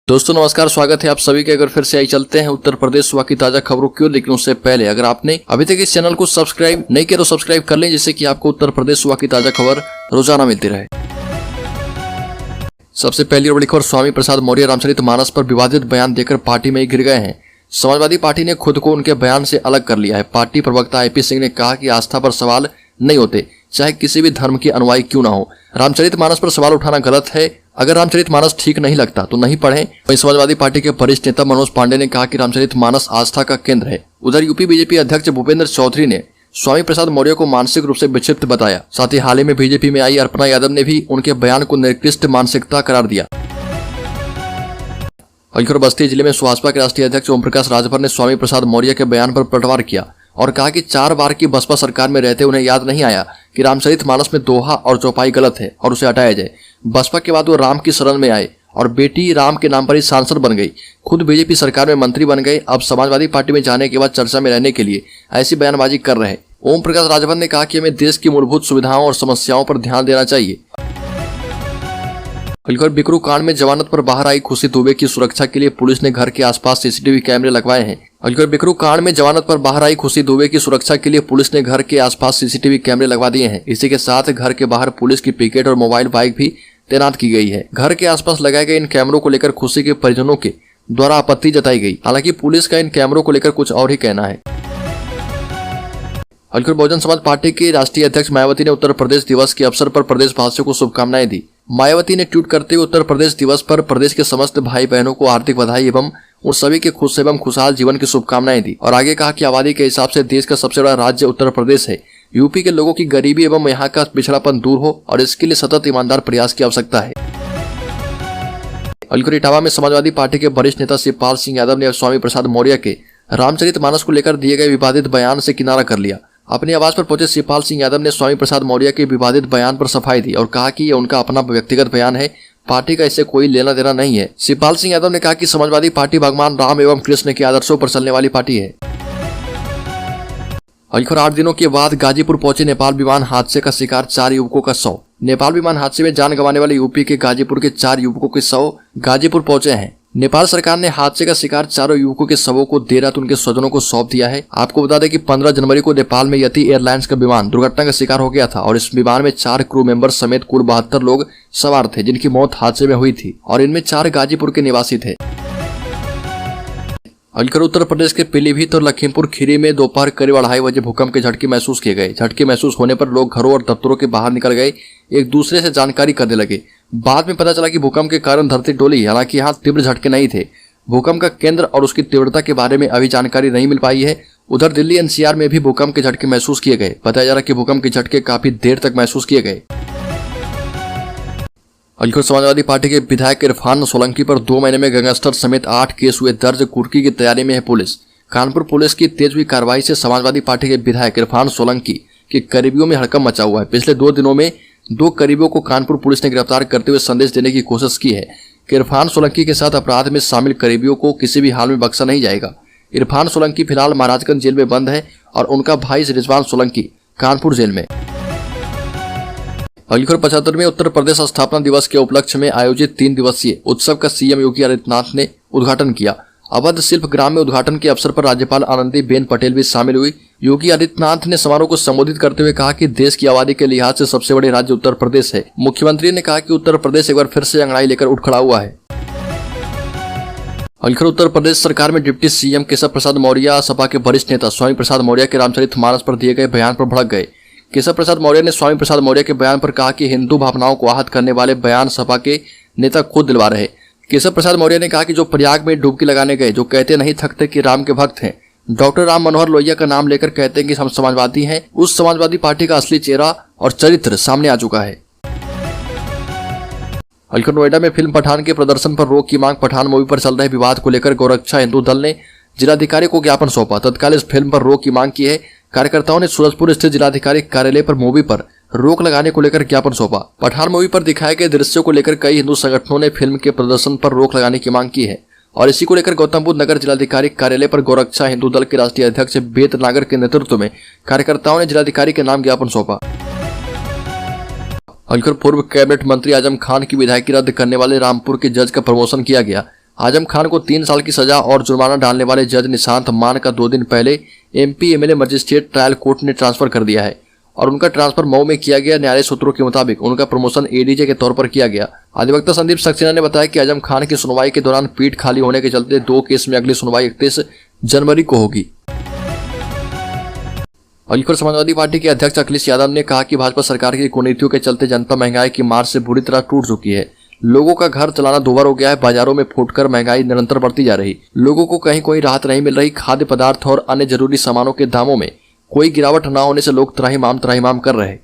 दोस्तों नमस्कार, स्वागत है आप सभी के। अगर फिर से आई चलते हैं उत्तर प्रदेश सुबह की ताजा खबरों क्यों, लेकिन उससे पहले अगर आपने अभी तक इस चैनल को सब्सक्राइब नहीं किया तो सब्सक्राइब कर लें, जिससे कि आपको उत्तर प्रदेश सुबह की ताजा खबर रोजाना मिलती रहे। सबसे पहली बड़ी खबर, स्वामी प्रसाद मौर्य रामचरितमानस पर विवादित बयान देकर पार्टी में ही गिर गए हैं। समाजवादी पार्टी ने खुद को उनके बयान से अलग कर लिया है। पार्टी प्रवक्ता AP सिंह ने कहा कि आस्था पर सवाल नहीं होते, चाहे किसी भी धर्म के अनुयायी क्यों ना हो। रामचरितमानस पर सवाल उठाना गलत है। अगर रामचरितमानस ठीक नहीं लगता तो नहीं पढ़ें। वहीं समाजवादी पार्टी के वरिष्ठ नेता मनोज पांडे ने कहा कि रामचरितमानस आस्था का केंद्र है। उधर यूपी बीजेपी अध्यक्ष भूपेंद्र चौधरी ने स्वामी प्रसाद मौर्य को मानसिक रूप से विक्षिप्त बताया। साथ ही हाल ही में बीजेपी में आई अर्पणा यादव ने भी उनके बयान को निकृष्ट मानसिकता करार दिया। और बस्ती जिले में सुभाषपा के राष्ट्रीय अध्यक्ष ओम प्रकाश राजभर ने स्वामी प्रसाद मौर्य के बयान पर पलटवार किया और कहा कि 4 बार की बसपा सरकार में रहते उन्हें याद नहीं आया कि रामचरितमानस में दोहा और चौपाई गलत है और उसे हटाया जाए। बसपा के बाद वो राम की शरण में आए और बेटी राम के नाम पर ही सांसद बन गई। खुद बीजेपी सरकार में मंत्री बन गए। अब समाजवादी पार्टी में जाने के बाद चर्चा में रहने के लिए ऐसी बयानबाजी कर रहे हैं। ओम प्रकाश राजभर ने कहा कि हमें देश की मूलभूत सुविधाओं और समस्याओं पर ध्यान देना चाहिए। बिकरू कांड में जमानत पर बाहर आई खुशी दुबे की सुरक्षा के लिए पुलिस ने घर के आसपास CCTV कैमरे लगवाए हैं। बिकरू कांड में जमानत पर बाहर आई खुशी दुबे की सुरक्षा के लिए पुलिस ने घर के आसपास CCTV कैमरे लगवा दिए हैं। इसी के साथ घर के बाहर पुलिस की पिकेट और मोबाइल बाइक भी तैनात की गई है। घर के आसपास लगाए गए इन कैमरों को लेकर खुशी के परिजनों के द्वारा आपत्ति जताई गई। हालांकि पुलिस का इन कैमरों को लेकर कुछ और ही कहना है। बहुजन समाज पार्टी की राष्ट्रीय अध्यक्ष मायावती ने उत्तर प्रदेश दिवस के अवसर पर प्रदेशवासियों को शुभकामनाएं दी। मायावती ने ट्वीट करते हुए उत्तर प्रदेश दिवस पर प्रदेश के समस्त भाई बहनों को हार्दिक बधाई एवं उन सभी के खुश एवं खुशहाल जीवन की शुभकामनाएं दी और आगे कहा कि आबादी के हिसाब से देश का सबसे बड़ा राज्य उत्तर प्रदेश है। यूपी के लोगों की गरीबी एवं यहाँ का पिछड़ापन दूर हो और इसके लिए सतत ईमानदार प्रयास की आवश्यकता है। इटावा में समाजवादी पार्टी के वरिष्ठ नेता शिवपाल सिंह यादव ने स्वामी प्रसाद मौर्य के रामचरितमानस को लेकर दिए गए विवादित बयान से किनारा कर लिया। अपनी आवाज पर पहुंचे शिवपाल सिंह यादव ने स्वामी प्रसाद मौर्य के विवादित बयान पर सफाई दी और कहा कि ये उनका अपना व्यक्तिगत बयान है, पार्टी का इससे कोई लेना देना नहीं है। शिवपाल सिंह यादव ने कहा कि समाजवादी पार्टी भगवान राम एवं कृष्ण के आदर्शों पर चलने वाली पार्टी है। 8 दिनों के बाद गाजीपुर पहुंचे नेपाल विमान हादसे का शिकार 4 युवकों का शव। नेपाल विमान हादसे में जान गंवाने वाले यूपी के गाजीपुर के 4 युवकों के शव गाजीपुर पहुंचे हैं। नेपाल सरकार ने हादसे का शिकार 4 युवकों के शवों को देर रात उनके स्वजनों को सौंप दिया है। आपको बता दें कि 15 जनवरी को नेपाल में यति एयरलाइंस का विमान दुर्घटना का शिकार हो गया था और इस विमान में 4 क्रू मेंबर समेत कुल 72 लोग सवार थे, जिनकी मौत हादसे में हुई थी और इनमें 4 गाजीपुर के निवासी थे। उत्तर प्रदेश के पीलीभीत और लखीमपुर खीरी में दोपहर करीब 2:30 बजे भूकंप के झटके महसूस किए गए। झटके महसूस होने पर लोग घरों और दफ्तरों के बाहर निकल गए, एक दूसरे से जानकारी करने लगे। बाद में पता चला कि भूकंप के कारण धरती डोली। हालांकि यहाँ तीव्र झटके नहीं थे। भूकंप का केंद्र और उसकी तीव्रता के बारे में अभी जानकारी नहीं मिल पाई है। उधर दिल्ली NCR में भी भूकंप के झटके महसूस किए गए। बताया जा रहा है कि भूकंप के झटके काफी देर तक महसूस किए गए। समाजवादी पार्टी के विधायक इरफान सोलंकी पर 2 महीने में गैंगस्टर समेत 8 केस हुए दर्ज। कुर्की की तैयारी में है पुलिस। कानपुर पुलिस की तेज हुई कार्रवाई से समाजवादी पार्टी के विधायक इरफान सोलंकी के करीबियों में हड़कंप मचा हुआ है। पिछले 2 दिनों में 2 करीबियों को कानपुर पुलिस ने गिरफ्तार करते हुए संदेश देने की कोशिश की है कि इरफान सोलंकी के साथ अपराध में शामिल करीबियों को किसी भी हाल में बख्शा नहीं जाएगा। इरफान सोलंकी फिलहाल महाराजगंज जेल में बंद है और उनका भाई रिजवान सोलंकी कानपुर जेल में। 75वें उत्तर प्रदेश स्थापना दिवस के उपलक्ष्य में आयोजित 3 दिवसीय उत्सव का CM योगी आदित्यनाथ ने उद्घाटन किया। अवध शिल्प ग्राम में उद्घाटन के अवसर पर राज्यपाल आनंदीबेन पटेल भी शामिल हुई। योगी आदित्यनाथ ने समारोह को संबोधित करते हुए कहा कि देश की आबादी के लिहाज से सबसे बड़े राज्य उत्तर प्रदेश है। मुख्यमंत्री ने कहा कि उत्तर प्रदेश एक बार फिर से अंगड़ाई लेकर उठ खड़ा हुआ है। उत्तर प्रदेश सरकार में डिप्टी CM केशव प्रसाद मौर्य सपा के वरिष्ठ नेता स्वामी प्रसाद मौर्य के रामचरितमानस पर दिए गए बयान पर भड़क गए। केशव प्रसाद मौर्य ने स्वामी प्रसाद मौर्य के बयान पर कहा कि हिंदू भावनाओं को आहत करने वाले बयान सपा के नेता खुद दिलवा रहे। केशव प्रसाद मौर्य ने कहा कि जो प्रयाग में डुबकी लगाने गए, जो कहते नहीं थकते कि राम के भक्त हैं, डॉक्टर राम मनोहर लोहिया का नाम लेकर कहते हैं कि हम समाजवादी हैं, उस समाजवादी पार्टी का असली चेहरा और चरित्र सामने आ चुका है। नोएडा में फिल्म पठान के प्रदर्शन पर रोक की मांग। पठान मूवी पर चल रहे विवाद को लेकर गोरक्षा हिंदू दल ने जिलाधिकारी को ज्ञापन सौंपा। तत्काल इस फिल्म पर रोक की मांग की है। कार्यकर्ताओं ने सूरजपुर स्थित जिलाधिकारी कार्यालय पर मूवी पर रोक लगाने को लेकर ज्ञापन सौंपा। पठान मूवी पर दिखाए गए दृश्यों को लेकर कई हिंदू संगठनों ने फिल्म के प्रदर्शन पर रोक लगाने की मांग की है और इसी को लेकर गौतम बुद्ध नगर जिलाधिकारी कार्यालय पर गोरक्षा हिंदू दल के राष्ट्रीय अध्यक्ष बेत नागर के नेतृत्व में कार्यकर्ताओं ने जिलाधिकारी के नाम ज्ञापन सौंपा। पूर्व कैबिनेट मंत्री आजम खान की विधायकी रद्द करने वाले रामपुर के जज का प्रमोशन किया गया। आजम खान को 3 साल की सजा और जुर्माना डालने वाले जज निशांत मान का 2 दिन पहले MP MLA magistrate trial court ने ट्रांसफर कर दिया है और उनका ट्रांसफर मऊ में किया गया। न्यायालय सूत्रों के मुताबिक उनका प्रमोशन ADJ के तौर पर किया गया। अधिवक्ता संदीप सक्सेना ने बताया कि आजम खान की सुनवाई के दौरान पीठ खाली होने के चलते 2 केस में अगली सुनवाई 31 जनवरी को होगी। और समाजवादी पार्टी के अध्यक्ष अखिलेश यादव ने कहा कि भाजपा सरकार की कुनीतियों के चलते जनता महंगाई की मार से बुरी तरह टूट चुकी है। लोगों का घर चलाना दूभर हो गया है। बाजारों में फूटकर महंगाई निरंतर बढ़ती जा रही। लोगों को कहीं कोई राहत नहीं मिल रही। खाद्य पदार्थ और अन्य जरूरी सामानों के दामों में कोई गिरावट न होने से लोग त्राहिमाम कर रहे हैं।